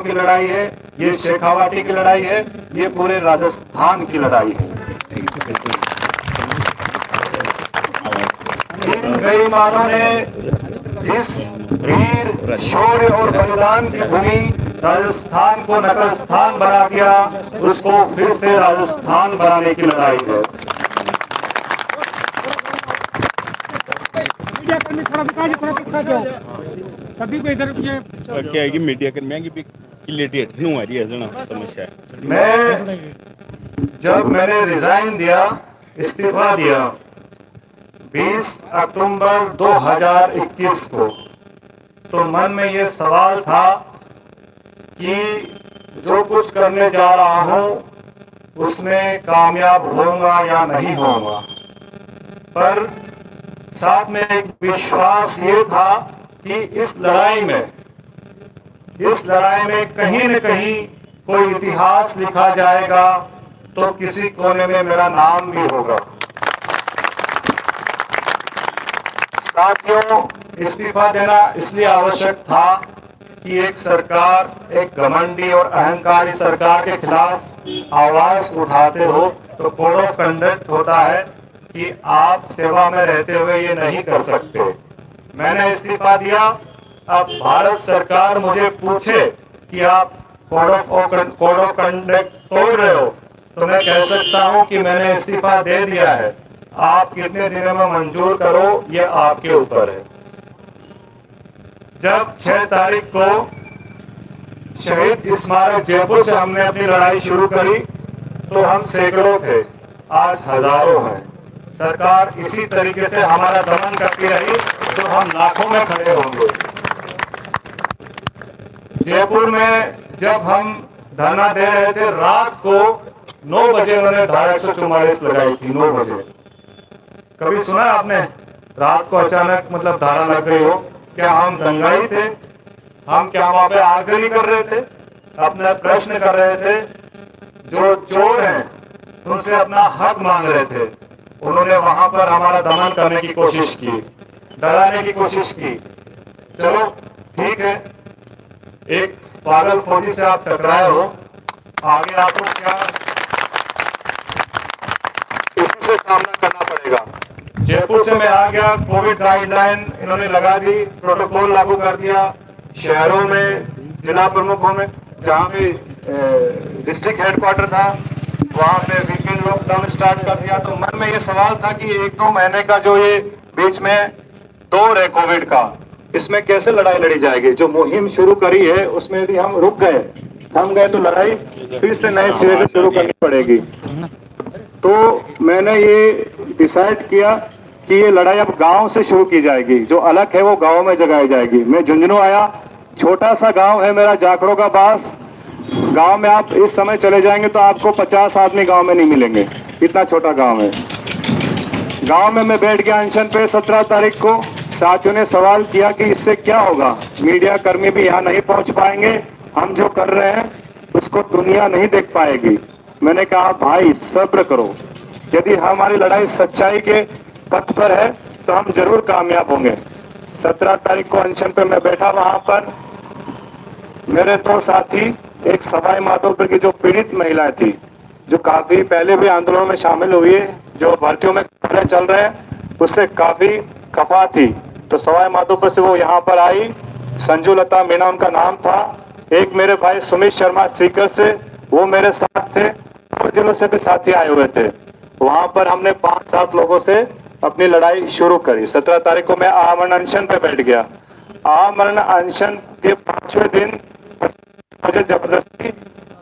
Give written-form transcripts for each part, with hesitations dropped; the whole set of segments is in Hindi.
की लड़ाई है, ये शेखावाटी की लड़ाई है, ये पूरे राजस्थान की लड़ाई है। इन बेईमानों ने जिस वीर शौर्य और बलिदान की भूमि राजस्थान को नकल स्थान बना दिया, उसको फिर से राजस्थान बनाने की लड़ाई है। सभी को इधर ये क्या है कि मीडिया कर्मियों की भी क्लियरिटी हटनी आ रही है जना समस्या है। जब मैंने रिजाइन दिया, इस्तीफा दिया 20 अक्टूबर 2021 को, तो मन में ये सवाल था कि जो कुछ करने जा रहा हूं उसमें कामयाब होऊंगा या नहीं होऊंगा, पर साथ में एक विश्वास ये था कि इस लड़ाई में कहीं न कहीं कोई इतिहास लिखा जाएगा, तो किसी कोने में मेरा नाम भी होगा। साथियों, इस्तीफा देना इसलिए आवश्यक था कि एक सरकार, एक घमंडी और अहंकारी सरकार के खिलाफ आवाज उठाते हो तो कोड ऑफ कंडक्ट होता है कि आप सेवा में रहते हुए ये नहीं कर सकते। मैंने इस्तीफा दिया। अब भारत सरकार मुझे पूछे कि आप कोड ऑफ कंडक्ट तोड़ रहे हो, तो मैं कह सकता हूं कि मैंने इस्तीफा दे दिया है। आप कितने दिनों में मंजूर करो, ये आपके ऊपर है। जब 6 तारीख को शहीद स्मारक जयपुर से हमने अपनी लड़ाई शुरू करी, तो हम सैकड़ों थे, आज हजारों हैं। सरकार इसी तरीके से हमारा दमन करती रही तो हम लाखों में खड़े होंगे। जयपुर में जब हम धरना दे रहे थे, रात को 9 बजे उन्होंने धारा 144 लगाई थी। 9 बजे कभी सुना आपने रात को अचानक मतलब धारा लग रही हो? क्या हम दंगाई थे? हम क्या वहां पे आगजनी कर रहे थे? अपना प्रश्न कर रहे थे। जो चोर हैं उनसे अपना हक मांग रहे थे। उन्होंने वहां पर हमारा दमन करने की कोशिश की, डराने की कोशिश की। चलो ठीक है, एक पागल फौजी से आप टकराए हो, आगे आपको क्या इसी से सामना करना पड़ेगा। जयपुर से मैं आ गया, कोविड गाइडलाइन इन्होंने लगा दी, प्रोटोकॉल लागू कर दिया। शहरों में, जिला प्रमुखों में, जहां भी डिस्ट्रिक्ट हेडक्वार्टर था, वहां पे वीकेंड लॉकडाउन स्टार्ट कर दिया। तो मन में ये सवाल था कि 1-2 महीने का जो ये बीच में दौर है कोविड का, इसमें कैसे लड़ाई लड़ी जाएगी। जो मुहिम शुरू करी है उसमें यदि हम रुक गए, थम गए, तो लड़ाई फिर से नए सिरे से शुरू करनी पड़ेगी। तो मैंने ये डिसाइड किया कि ये लड़ाई अब गांव से शुरू की जाएगी। जो अलग है वो गांव में जगाई जाएगी। मैं झुंझुनू आया, छोटा सा गांव है मेरा, जाखड़ों का पास। गांव में आप इस समय चले जाएंगे तो आपको 50 आदमी गांव में नहीं मिलेंगे, इतना छोटा गांव है। गांव में मैं बैठ गया अनशन पे 17 तारीख को। साथियों ने सवाल किया कि इससे क्या होगा, मीडिया कर्मी भी यहाँ नहीं पहुंच पाएंगे, हम जो कर रहे हैं उसको दुनिया नहीं देख पाएगी। मैंने कहा भाई सब्र करो, यदि हमारी लड़ाई सच्चाई के पथ पर है तो हम जरूर कामयाब होंगे। 17 तारीख को अनशन पे मैं बैठा, वहां पर मेरे 2 साथी, एक सवाई माधोपुर की जो पीड़ित महिला थी, जो काफी पहले भी आंदोलन में शामिल हुई है, जो भर्तियों में चल रहे हैं, उससे काफी खफा थी। तो सवाई माधोपुर से वो यहाँ पर आई, संजू लता मीणा उनका नाम था। एक मेरे भाई सुमित शर्मा सीकर से, वो मेरे साथ थे, और जिलों से भी साथी आए हुए थे। वहां पर हमने 5-7 लोगों से अपनी लड़ाई शुरू करी। 17 तारीख को मैं आमरण अनशन पे बैठ गया। आमरण अनशन के 5वें दिन मुझे जबरदस्ती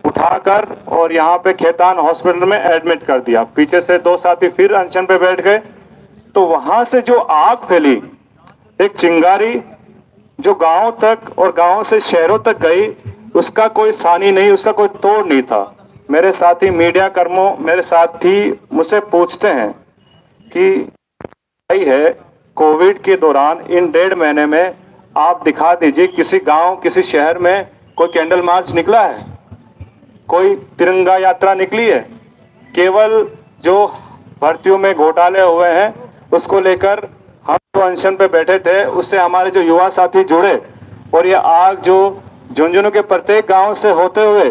उठाकर और यहाँ पे खेतान हॉस्पिटल में एडमिट कर दिया। पीछे से 2 साथी फिर अनशन पे बैठ गए। तो वहां से जो आग फैली, एक चिंगारी जो गांव तक और गांव से शहरों तक गई, उसका कोई सानी नहीं, उसका कोई तोड़ नहीं था। मेरे साथी मीडिया कर्मों, मेरे साथी मुझसे पूछते हैं कि भाई है कोविड के दौरान इन 1.5 महीने में आप दिखा दीजिए किसी गांव, किसी शहर में कोई कैंडल मार्च निकला है, कोई तिरंगा यात्रा निकली है? केवल जो भर्तियों में घोटाले हुए हैं उसको लेकर हम जो अनशन पे बैठे थे, उससे हमारे जो युवा साथी जुड़े, और ये आग झुंझुनू के प्रत्येक गांव से होते हुए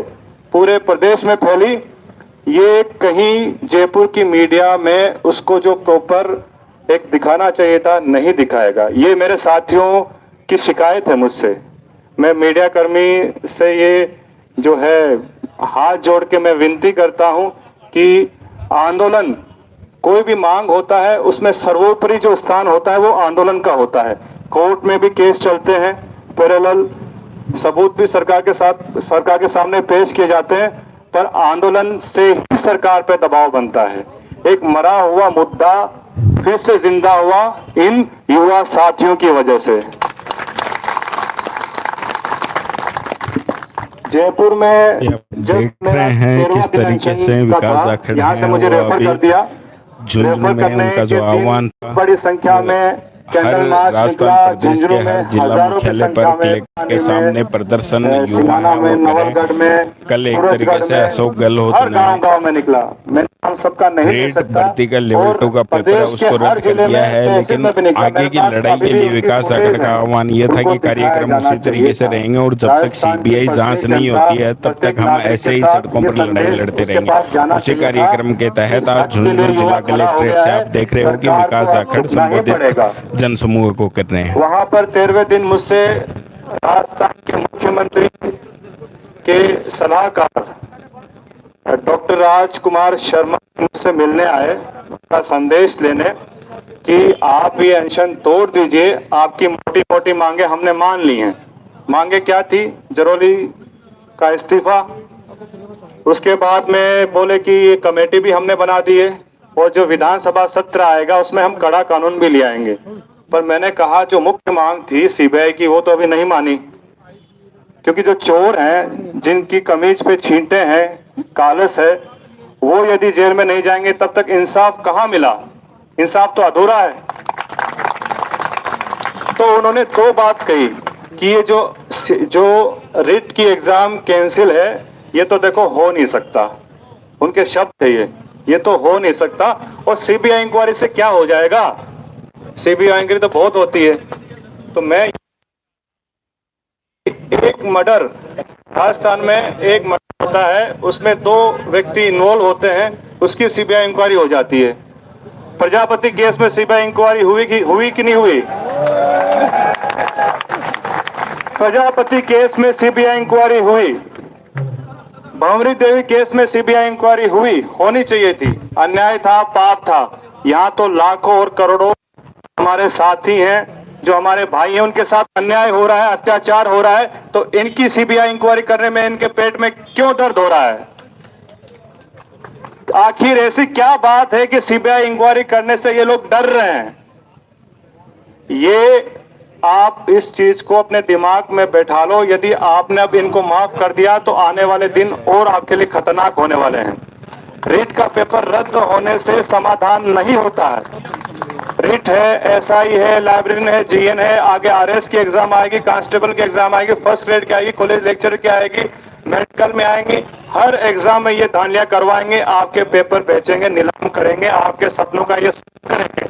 पूरे प्रदेश में फैली, ये कहीं जयपुर की मीडिया में उसको जो प्रॉपर एक दिखाना चाहिए था नहीं दिखाएगा। ये मेरे साथियों की शिकायत है मुझसे। मैं मीडिया कर्मी से ये जो है हाथ जोड़ के मैं विनती करता हूं कि आंदोलन कोई भी मांग होता है उसमें सर्वोपरि जो स्थान होता है वो आंदोलन का होता है। कोर्ट में भी केस चलते हैं, पैरेलल सबूत भी सरकार के सामने पेश किए जाते हैं, पर आंदोलन से ही सरकार पे दबाव बनता है। एक मरा हुआ मुद्दा फिर से जिंदा हुआ इन युवा साथियों की वजह से। जयपुर में जब देख रहे हैं किस तरीके से विकास जाखड़ यहाँ से हैं, मुझे वो रेफर अभी कर दिया। झुंझुनू में उनका जो आह्वान था, बड़ी संख्या में हर राजस्थान प्रदेश के हर जिला मुख्यालय पर कलेक्टर के सामने प्रदर्शन युवा है वो करें। कल एक तरीके से अशोक गहलोत गांव में निकला। मैंने हम सबका नहीं ले रेट सकता। भर्ती का लेवल 2 का पेपर है उसको रद्द कर दिया है, लेकिन आगे की लड़ाई के लिए विकास जाखड़ का आह्वान यह था कि कार्यक्रम उसी तरीके से रहेंगे और जब तक सीबीआई जांच नहीं होती है तब तक हम ऐसे ही सड़कों पर लड़ाई लड़ते रहेंगे। उसी कार्यक्रम के तहत आज झुंझुनू जिला कलेक्ट्रेट से आप देख रहे हो कि विकास जाखड़ संबोधित जनसमूह को कर रहे हैं। वहां पर 13वें दिन मुझसे राजस्थान के मुख्यमंत्री के सलाहकार डॉक्टर राजकुमार शर्मा मुझसे मिलने आए, उनका संदेश लेने कि आप ये अनशन तोड़ दीजिए, आपकी मोटी मोटी मांगे हमने मान ली हैं। मांगे क्या थी? जरौली का इस्तीफा, उसके बाद में बोले कि ये कमेटी भी हमने बना दी है और जो विधानसभा सत्र आएगा उसमें हम कड़ा कानून भी ले आएंगे। पर मैंने कहा जो मुख्य मांग थी सीबीआई की वो तो अभी नहीं मानी, क्योंकि जो चोर हैं जिनकी कमीज पे छींटे हैं, कालस है, वो यदि जेल में नहीं जाएंगे तब तक इंसाफ कहां मिला? इंसाफ तो अधूरा है। तो उन्होंने दो बात कही कि ये जो रिट की एग्जाम कैंसिल है ये तो देखो हो नहीं सकता। उनके शब्द थे ये तो हो नहीं सकता। और सीबीआई इंक्वायरी से क्या हो जाएगा? सीबीआई इंक्वायरी तो बहुत होती है। तो मैं एक मर्डर राजस्थान में एक मर्डर होता है, उसमें 2 व्यक्ति इन्वॉल्व होते हैं, उसकी सीबीआई इंक्वायरी हो जाती है। प्रजापति केस में सीबीआई इंक्वायरी हुई कि नहीं हुई? प्रजापति केस में सीबीआई इंक्वायरी हुई। भंवरी देवी केस में सीबीआई इंक्वायरी हुई, होनी चाहिए थी। अन्याय था, पाप था। यहाँ तो लाखों और करोड़ों हमारे साथी हैं, जो हमारे भाई हैं, उनके साथ अन्याय हो रहा है, अत्याचार हो रहा है, तो इनकी सीबीआई इंक्वायरी करने में इनके पेट में क्यों दर्द हो रहा है? आखिर ऐसी क्या बात है कि सीबीआई इंक्वायरी करने से ये लोग डर रहे हैं? ये आप इस चीज को अपने दिमाग में बैठा लो। यदि आपने अब इनको माफ कर दिया तो आने वाले दिन और आपके लिए खतरनाक होने वाले हैं। रीट का पेपर रद्द होने से समाधान नहीं होता है। रिट है, एसआई है, लाइब्रेरियन है, जीएन है, आगे आरएस की एग्जाम आएगी, कांस्टेबल की एग्जाम आएगी, फर्स्ट ग्रेड की आएगी, कॉलेज लेक्चर की आएगी, मेडिकल में आएंगी। हर एग्जाम में ये धांधलियां करवाएंगे, आपके पेपर बेचेंगे, नीलाम करेंगे, आपके सपनों का ये करेंगे।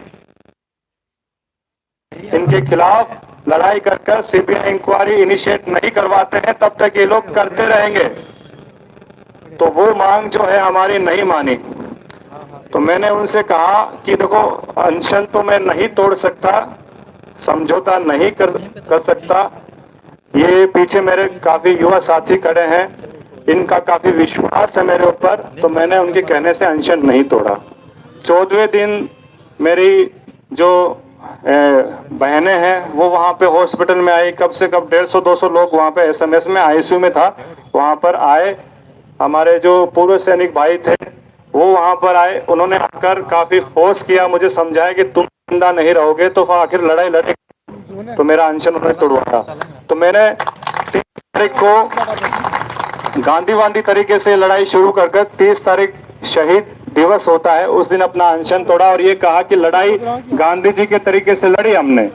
इनके खिलाफ लड़ाई कर सीबीआई इंक्वायरी इनिशिएट नहीं करवाते हैं तब तक ये लोग करते रहेंगे। तो वो मांग जो है हमारी नहीं मानी। तो मैंने उनसे कहा कि देखो, अनशन तो मैं नहीं तोड़ सकता, समझौता नहीं कर सकता। ये पीछे मेरे काफी युवा साथी खड़े हैं, इनका काफी विश्वास है मेरे ऊपर, तो मैंने उनके कहने से अनशन नहीं तोड़ा। 14वें दिन मेरी जो बहनें हैं वो वहाँ पे हॉस्पिटल में आई। कब से कब 150-200 लोग वहाँ पे एसएमएस में आईसीयू में था, वहाँ पर आए। हमारे जो पूर्व सैनिक भाई थे वो वहाँ पर आए, उन्होंने आकर काफी फोर्स किया, मुझे समझाया कि तुम जिंदा नहीं रहोगे तो आखिर लड़ाई लड़ेगी। तो मेरा अनशन उन्होंने तोड़वाया। तो मैंने 3 तारीख को गांधीवादी तरीके से लड़ाई शुरू कर 30 तारीख शहीद दिवस होता है, उस दिन अपना अनशन तोड़ा और ये कहा कि लड़ाई गांधी जी के तरीके से लड़ी हमने।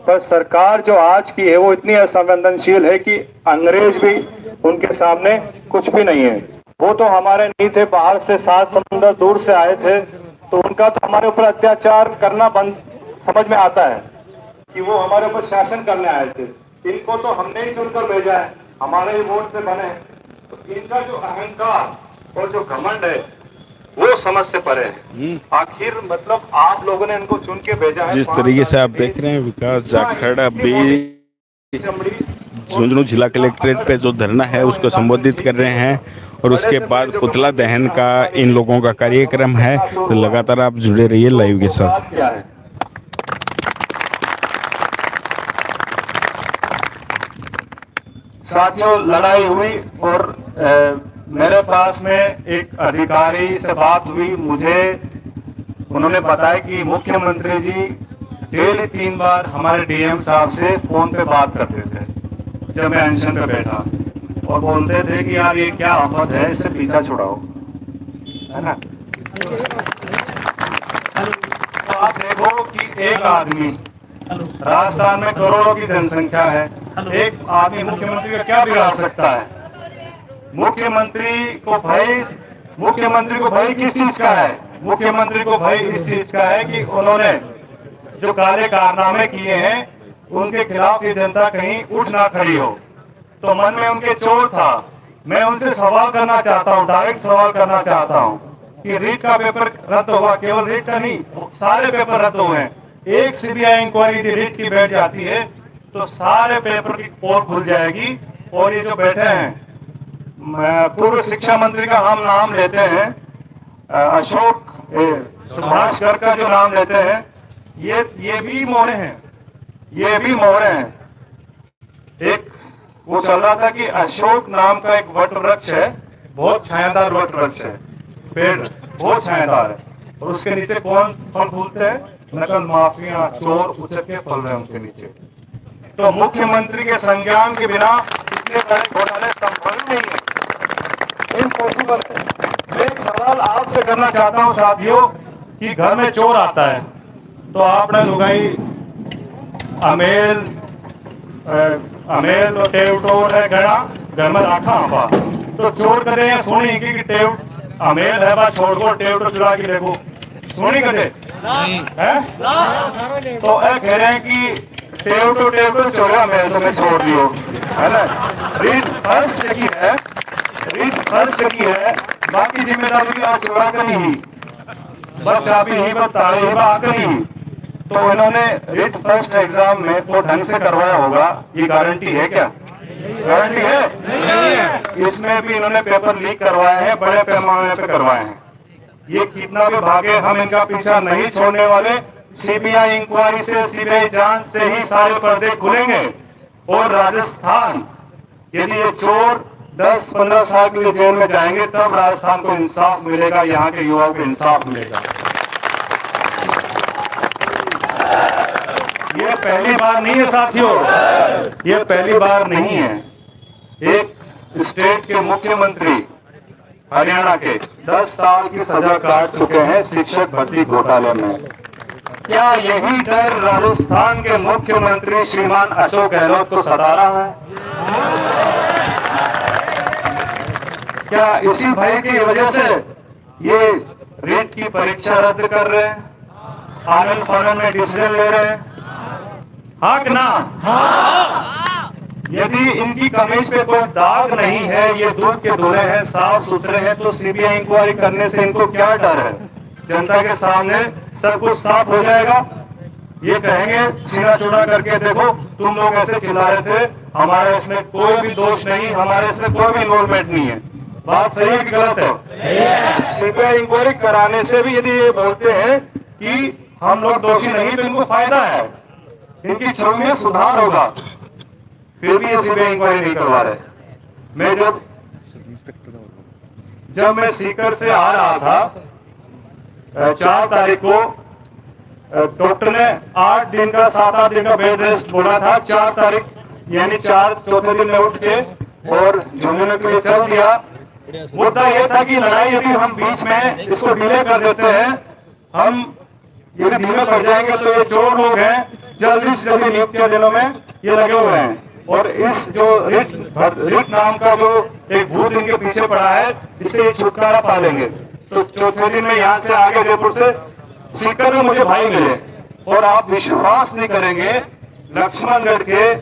पर सरकार जो आज की है वो इतनी असंवेदनशील है कि अंग्रेज भी उनके सामने कुछ भी नहीं है। वो तो हमारे नहीं थे, बाहर से 7 समुंदर दूर से आए थे, तो उनका तो हमारे ऊपर अत्याचार करना बंद समझ में आता है कि वो हमारे ऊपर शासन करने आए थे। इनको तो हमने ही चुनकर भेजा है। हमारे ही वोट से बने, तो इनका जो अहंकार और जो घमंड है वो समझ से परे है। आखिर मतलब आप लोगों ने इनको चुन के भेजा है। जिस तरीके से आप देख रहे हैं विकास जाखड़ अभी झुंझुनू जिला कलेक्ट्रेट पे जो धरना है उसको संबोधित कर रहे हैं और उसके बाद पुतला दहन का इन लोगों का कार्यक्रम है। तो लगातार आप जुड़े रहिए लाइव के साथ। क्या है साथियों, लड़ाई हुई और मेरे पास में एक अधिकारी से बात हुई। मुझे उन्होंने बताया कि मुख्यमंत्री जी डेली 3 बार हमारे डीएम साहब से फोन पे बात करते थे जब मैं अनशन पे बैठा, और बोलते थे कि यार ये क्या आफत है, इससे पीछा छुड़ाओ, है ना। तो आप देखो कि एक आदमी, राजस्थान में करोड़ों की जनसंख्या है, एक आदमी मुख्यमंत्री का क्या बिगाड़ सकता है। मुख्यमंत्री को भाई किस चीज का है? मुख्यमंत्री को भाई इस चीज का है कि उन्होंने जो काले कारनामे किए हैं उनके खिलाफ ये जनता कहीं उठ ना खड़ी हो। तो मन में उनके चोट था। मैं उनसे सवाल करना चाहता हूँ, डायरेक्ट सवाल करना चाहता हूँ कि रीट का पेपर रद्द हुआ, केवल रीट का नहीं, सारे पेपर रद्द हुए हैं। एक सीबीआई इंक्वायरी यदि रीट की बैठ जाती है तो सारे पेपर की पोल खुल जाएगी। और ये जो बैठे हैं पूर्व शिक्षा मंत्री का हम नाम लेते हैं, अशोक सुभाष गर्ग का जो नाम लेते हैं, ये भी मोहरे हैं, ये भी मोहरे हैं। एक वो चल रहा था कि अशोक नाम का एक वट वृक्ष है, बहुत छायादार वट वृक्ष है, पेड़ बहुत छायादार है, और उसके नीचे कौन फल फूलते हैं? नकल माफिया, चोर, उचक के फल रहे हैं उनके नीचे। तो मुख्यमंत्री के संज्ञान के बिना इतने बड़े घोटाले संभव नहीं है, इम्पॉसिबल है। मैं एक सवाल आपसे करना चाहता हूं साथियों कि घर में चोर आता है तो आपने लुगाई अमेल टेवटोर है गणा घर में रखा आपा, तो चोर कदे या सुनी कि टेव अमेल है बा छोड़ को टेवटो चुरा के देखो, सुनी कदे है? तो कह रहे हैं कि टेवटो चोरा मैं तो मैं छोड़ दियो, है ना। रीट फर्स्ट की है, रीट फर्स्ट की है, बाकी जिम्मेदारी आप चोरा कर नहीं, बस चाबी ही बस ताले ही बात नहीं। तो इन्होंने रीट फर्स्ट एग्जाम में तो ढंग से करवाया होगा, ये गारंटी है क्या? गारंटी है? इसमें भी इन्होंने पेपर लीक करवाए हैं, बड़े पैमाने पे करवाए हैं। ये कितना भी भागे हम इनका पीछा नहीं छोड़ने वाले। सीबीआई इंक्वायरी से, सीबीआई जांच से ही सारे पर्दे खुलेंगे। और राजस्थान, यदि ये चोर 10-15 साल के लिए जेल में जाएंगे तब राजस्थान को इंसाफ मिलेगा, यहाँ के युवाओं को इंसाफ मिलेगा। ये पहली बार नहीं है साथियों, ये पहली बार नहीं है। एक स्टेट के मुख्यमंत्री हरियाणा के 10 साल की सजा काट चुके हैं शिक्षक भर्ती घोटाले में। क्या यही डर राजस्थान के मुख्यमंत्री श्रीमान अशोक गहलोत को सता रहा है? क्या इसी भय की वजह से ये रीट की परीक्षा रद्द कर रहे हैं, आनंद फानंद में डिसीजन ले रहे हैं? हाँ कि ना? यदि इनकी कमीज पे कोई दाग नहीं है, ये दूध के धुले हैं, साफ सुथरे हैं, तो सीबीआई इंक्वायरी करने से इनको क्या डर है? जनता के सामने सब कुछ साफ हो जाएगा। ये कहेंगे सीना चौड़ा करके, देखो तुम लोग ऐसे चिल्ला रहे थे, हमारे इसमें कोई भी दोष नहीं, हमारे इसमें कोई भी इन्वॉल्वमेंट नहीं है। बात सही है कि गलत है? सीबीआई इंक्वायरी कराने से भी यदि ये बोलते हैं कि हम लोग दोषी नहीं, तो इनको फायदा है, इनकी छवि में सुधार होगा, फिर भी ये सीबीआई इंक्वायरी नहीं करवा रहे। मैं जब मैं सीकर से आ रहा था 4 तारीख को, डॉक्टर ने 8 दिन का 7-8 दिन का बेड रेस्ट बोला था। 4 तारीख यानी चौथे दिन में उठ के और झुंझुनू के लिए चल दिया। मुद्दा ये था कि लड़ाई यदि हम बीच में इसको डिले कर देते हैं, हम यदि धीमे पड़ जाएंगे तो ये चोर लोग हैं, जल्दी से जल्दी नियुक्तियां दिनों में ये लगे हुए हैं। और इस जो रिट नाम का जो एक भूत इनके पीछे पड़ा है, इससे ये छुटकारा पा लेंगे। तो चौथे दिन में यहाँ से आगे जयपुर से सीकर में मुझे भाई मिले, और आप विश्वास नहीं करेंगे, लक्ष्मणगढ़ के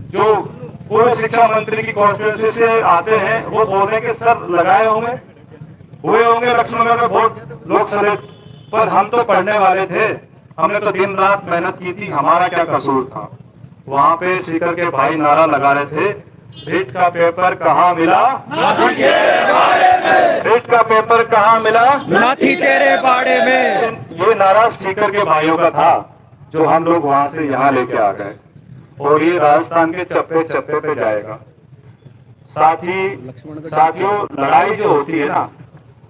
जो पूर्व शिक्षा मंत्री की कॉन्स्टिट्यूंसी से आते हैं, वो बोल रहे हैं कि सर लगाए होंगे, हुए होंगे लक्ष्मणगढ़ में वोट लोकसभा, पर हम तो पढ़ने वाले थे, हमने तो दिन रात मेहनत की थी, हमारा क्या कसूर था। वहां पे स्पीकर के भाई नारा लगा रहे थे, रीट का पेपर कहाँ मिला, रीट का पेपर कहाँ मिला, नाथी तेरे बाड़े में। ये नारा स्पीकर के भाइयों का था, जो हम लोग वहां से यहाँ लेके आ गए, और ये राजस्थान के चप्पे चप्पे पे जाएगा। साथियों, लड़ाई जो होती है ना,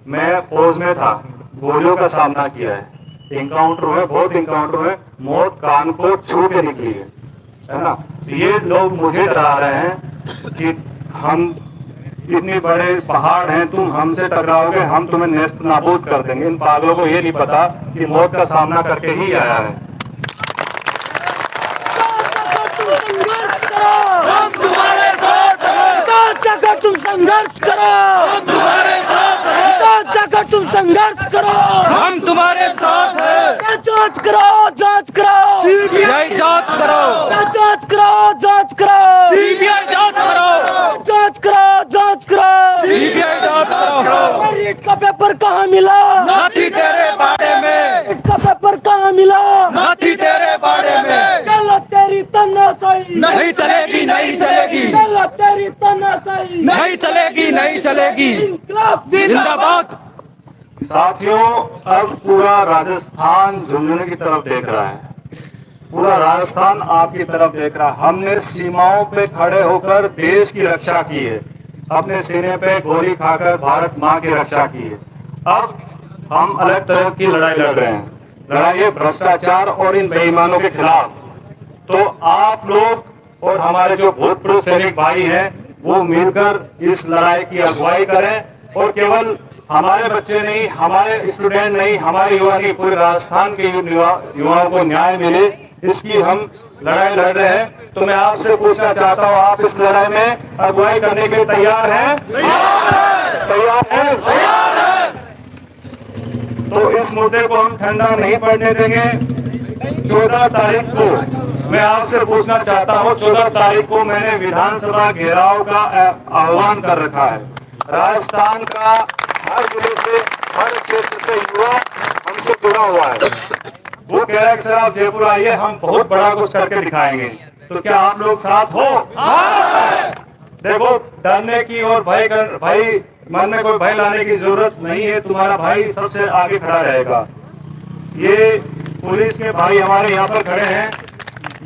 मैं फौज में था, गोलियों का सामना किया है, इनकाउंटर हुए, बहुत इनकाउंटर हुए, मौत कान को छू के निकली है ना। ये लोग मुझे डरा रहे हैं कि हम इतने बड़े पहाड़ हैं, तुम हमसे टकराओगे, हम तुम्हें नेस्त नाबूद कर देंगे। इन पागलों को ये नहीं पता कि मौत का सामना करके ही आया है। हम तुम्हारे साथ हैं। जगह तुम संघर्ष करो, हम तुम्हारे साथ हैं। जगह तुम संघर्ष करो, हम तुम्हारे साथ हैं। जांच करो, जांच करो, सीबीआई जांच करो, जांच करो, जांच करो, सीबीआई जांच करो, जांच करो, जांच करो, सीबीआई जांच करो। रीट का पेपर कहाँ मिला, नाथी तेरे बाड़े में। रीट का पेपर कहाँ मिला, नाथी तेरे बाड़े में। गलत तेरी तन्नाशाही नहीं चलेगी, नहीं चलेगी। गलत तेरी तन्नाशाही नहीं चलेगी, नहीं चलेगी। इंकलाब जिंदाबाद। साथियों, अब पूरा राजस्थान झुंझुनू की तरफ देख रहा है, पूरा राजस्थान आपकी तरफ देख रहा है। हमने सीमाओं पे खड़े होकर देश की रक्षा की है, अपने सीने पे गोली खाकर भारत माँ की रक्षा की है। अब हम अलग तरह की लड़ाई लड़ रहे हैं, लड़ाई है भ्रष्टाचार और इन बेईमानों के खिलाफ। तो आप लोग और हमारे जो भूतपूर्व सैनिक भाई हैं, वो मिलकर इस लड़ाई की अगुवाई करें, और केवल हमारे बच्चे नहीं, हमारे स्टूडेंट नहीं, हमारे युवा नहीं, पूरे राजस्थान के युवाओं को न्याय मिले, इसकी हम लड़ाई लड़ रहे हैं। तो मैं आपसे पूछना चाहता हूँ, आप इस लड़ाई में अगुवाई करने के लिए तैयार हैं? तैयार हैं? तो इस मुद्दे को हम ठंडा नहीं पड़ने देंगे। 14 तारीख को मैं आपसे पूछना चाहता हूँ, 14 तारीख को मैंने विधानसभा घेराव का आह्वान कर रखा है। राजस्थान का हर जिले से, हर क्षेत्र से युवा हमसे जुड़ा हुआ है। वो कह रहा है सर आप जयपुर आइए, हम बहुत बड़ा कुछ करके दिखाएंगे। तो क्या आप लोग साथ हो? देखो, डरने की और भाई मन में कोई भय लाने की जरूरत नहीं है। तुम्हारा भाई सबसे आगे खड़ा रहेगा। ये पुलिस के भाई हमारे यहाँ पर खड़े हैं,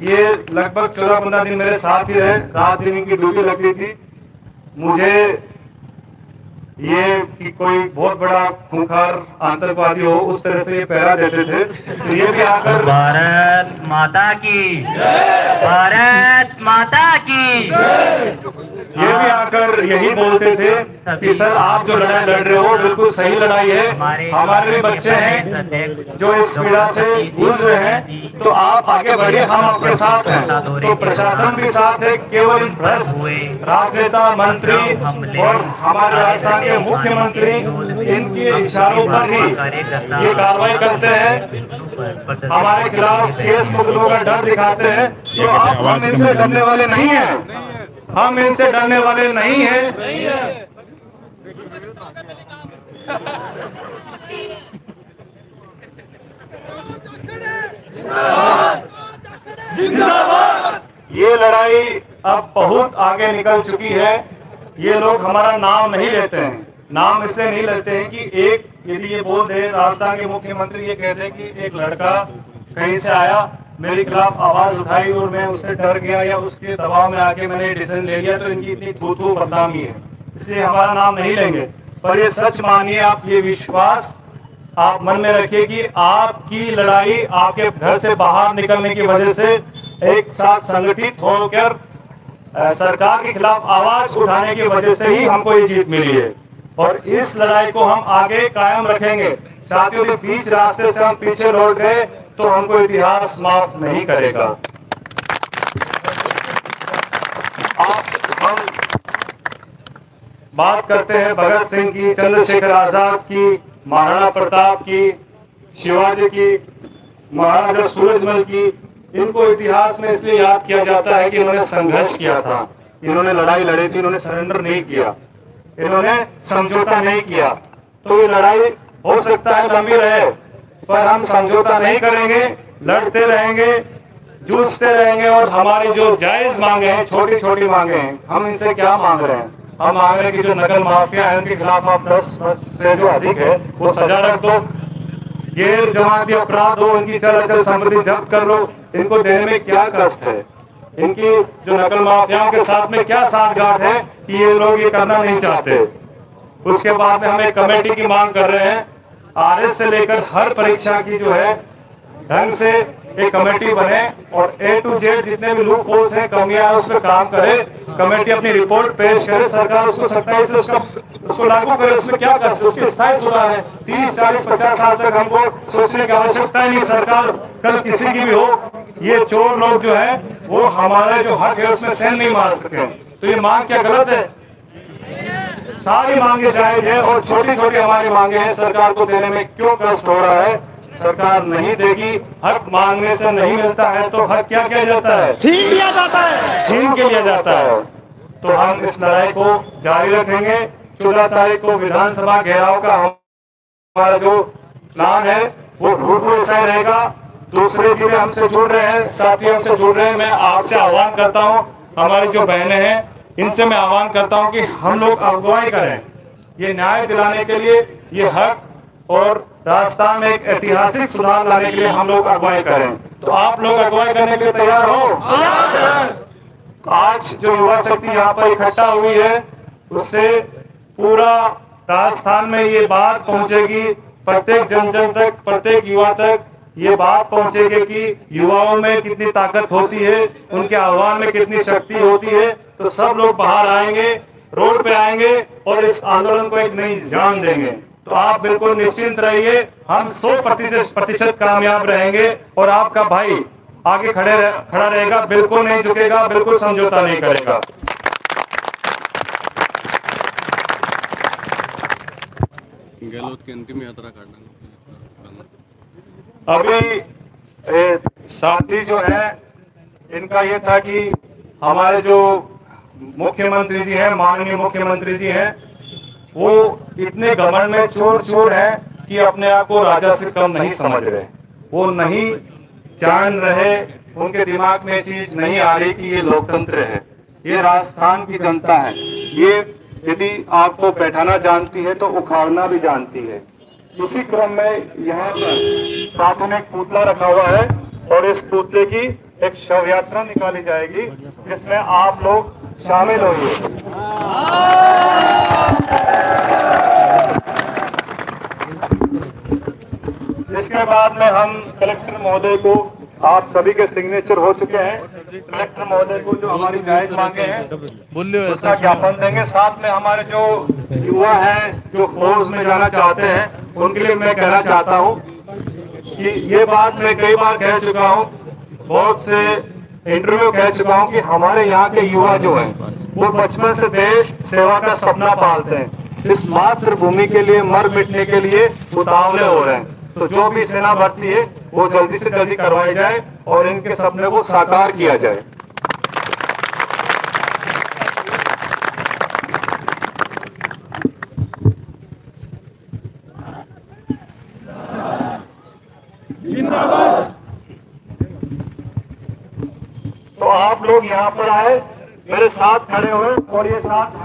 ये लगभग 14-15 दिन मेरे साथ ही रहे, रात दिन इनकी ड्यूटी लगती थी। मुझे ये कि कोई बहुत बड़ा खूंखार आतंकवादी हो उस तरह से ये पहरा देते थे। तो ये भी आकर भारत माता की जय, भारत माता की जय। ये भी आकर यही बोलते थे कि सर आप जो लड़ाई लड़ रहे हो बिल्कुल सही लड़ाई है, हमारे भी बच्चे हैं जो इस पीड़ा से जूझ रहे हैं, तो आप आगे बढ़िए, हम आपके साथ हैं। तो प्रशासन भी साथ है, केवल भ्रष्ट राजनेता, मंत्री और हमारे राजस्थान के मुख्यमंत्री इनके इशारों पर ही ये कार्रवाई करते हैं, हमारे खिलाफ केस मुकदमों का डर दिखाते हैं। तो आप हम इनसे डरने वाले नहीं हैं, हम इनसे डरने वाले नहीं हैं। ये लड़ाई अब बहुत आगे निकल चुकी है। ये लोग हमारा नाम नहीं लेते हैं, नाम इसलिए नहीं लेते हैं कि एक यदि ये बोल दे, राजस्थान के मुख्यमंत्री ये कहते हैं कि एक लड़का कहीं से आया, मेरे खिलाफ आवाज उठाई और मैं उससे डर गया या उसके दबाव में आके मैंने डिसीजन ले लिया, तो इनकी इतनी थू बदनामी है, इसलिए हमारा नाम नहीं लेंगे। पर ये सच मानिए, आप ये विश्वास आप मन में रखिए कि आपकी लड़ाई आपके घर से बाहर निकलने की वजह से एक साथ संगठित होकर सरकार के खिलाफ आवाज उठाने की वजह से ही हमको ये जीत मिली है, और इस लड़ाई को हम आगे कायम रखेंगे। साथियों, के बीच रास्ते से हम पीछे लौट गए तो हमको इतिहास माफ नहीं करेगा। हम बात करते हैं भगत सिंह की, चंद्रशेखर आजाद की, महाराणा प्रताप की, शिवाजी की, महाराजा सूरजमल की। इनको इतिहास में इसलिए याद किया जाता है कि इन्होंने संघर्ष किया था, इन्होंने लड़ाई लड़ी थी, इन्होंने सरेंडर नहीं किया, इन्होंने समझौता नहीं किया। तो ये लड़ाई हो सकता है लंबी रहे, पर हम समझौता नहीं करेंगे, लड़ते रहेंगे, जूझते रहेंगे। और हमारी जो जायज मांगे हैं, छोटी छोटी मांगे हैं, हम इनसे क्या मांग रहे हैं? हम मांग रहे हैं कि जो नकल माफिया है उनके खिलाफ आप 10 वर्ष से जो अधिक है वो सजा रख दो, गैर जमाती अपराध हो, इनकी चल अचल संपत्ति जब्त कर लो। इनको देने में क्या कष्ट है? इनकी जो नकल माफियाओं के साथ में क्या साठगांठ है कि ये लोग ये करना नहीं चाहते। उसके बाद में हम एक कमेटी की मांग कर रहे हैं, आरएस से लेकर हर परीक्षा की जो है ढंग से एक कमेटी बने और A to Z जितने भी लूप होल्स हैं, कमियां हैं, उस पर काम करे। कमेटी अपनी रिपोर्ट पेश करे, सरकार उसको सख्ताई से उसको लागू करे। उसमें क्या कष्ट, उसकी स्थायी सुधार है। 30, 40, 50 साल तक हमको सोचने की आवश्यकता ही नहीं। सरकार कल किसी की भी हो, ये चोर लोग जो है वो हमारे जो हक है उसमें सेंध नहीं मार सके। तो ये मांग क्या गलत है? सारी मांगे जायज है और छोटी छोटी हमारी मांगे हैं। सरकार को देने में क्यों कष्ट हो रहा है? सरकार नहीं देगी। हक मांगने से नहीं मिलता है तो हक क्या किया जाता है? छीन लिया जाता है, छीन के लिया जाता है। तो हम इस लड़ाई को जारी रखेंगे। 14 तारीख को विधानसभा घेराव का हमारा जो प्लान है वो रूट ऐसा ही रहेगा। दूसरे जिले हमसे जुड़ रहे हैं, साथी हमसे जुड़ रहे हैं। मैं आपसे आह्वान करता हूं, हमारी जो बहनें हैं इनसे मैं आह्वान करता हूं कि हम लोग अगुवाई करें ये न्याय दिलाने के लिए, ये हक और राजस्थान में एक ऐतिहासिक सुधार लाने के लिए हम लोग अगुवाई करें। तो आप लोग अगुवाई करने के लिए तैयार हो? आज जो युवा शक्ति यहाँ पर इकट्ठा हुई है उससे पूरा राजस्थान में ये बात पहुंचेगी, प्रत्येक जन जन तक, प्रत्येक युवा तक ये बात पहुंचेगी कि युवाओं में कितनी ताकत होती है, उनके आह्वान में कितनी शक्ति होती है। तो सब लोग बाहर आएंगे, रोड पे आएंगे और इस आंदोलन को एक नई जान देंगे। तो आप बिल्कुल निश्चिंत रहिए, हम 100% कामयाब रहेंगे और आपका भाई आगे खड़ा रहेगा, बिल्कुल नहीं झुकेगा, बिल्कुल समझौता नहीं करेगा। गहलोत की अंतिम यात्रा करना अभी साथी जो है इनका ये था कि हमारे जो मुख्यमंत्री जी हैं, माननीय मुख्यमंत्री जी हैं, वो इतने घमंड में चोर हैं कि अपने आप को राजा से कम नहीं समझ रहे। वो नहीं जान रहे, उनके दिमाग में चीज नहीं आ रही कि ये लोकतंत्र है, ये राजस्थान की जनता है। ये यदि आपको बैठाना जानती है तो उखाड़ना भी जानती है। इसी क्रम में यहाँ पर साथ में एक पुतला रखा हुआ है और इस पुतले की एक शव यात्रा निकाली जाएगी जिसमें आप लोग शामिल होंगे। इसके बाद में हम कलेक्टर महोदय को, आप सभी के सिग्नेचर हो चुके हैं, कलेक्टर महोदय को जो हमारी जायज मांगे हैं उसका ज्ञापन देंगे। साथ में हमारे जो युवा हैं जो फौज में जाना चाहते हैं उनके लिए मैं कहना चाहता हूं कि ये बात मैं कई बार कह चुका हूं, बहुत से इंटरव्यू कह चुका हूं कि हमारे यहाँ के युवा जो हैं वो बचपन से देश सेवा का सपना पालते हैं। इस मातृभूमि के लिए मर मिटने के लिए उतावले हो रहे हैं। तो जो भी सेना भर्ती है वो जल्दी से जल्दी करवाई जाए और इनके सपने को साकार किया जाए। तो आप लोग यहाँ पर आए, मेरे साथ खड़े हुए और ये साथ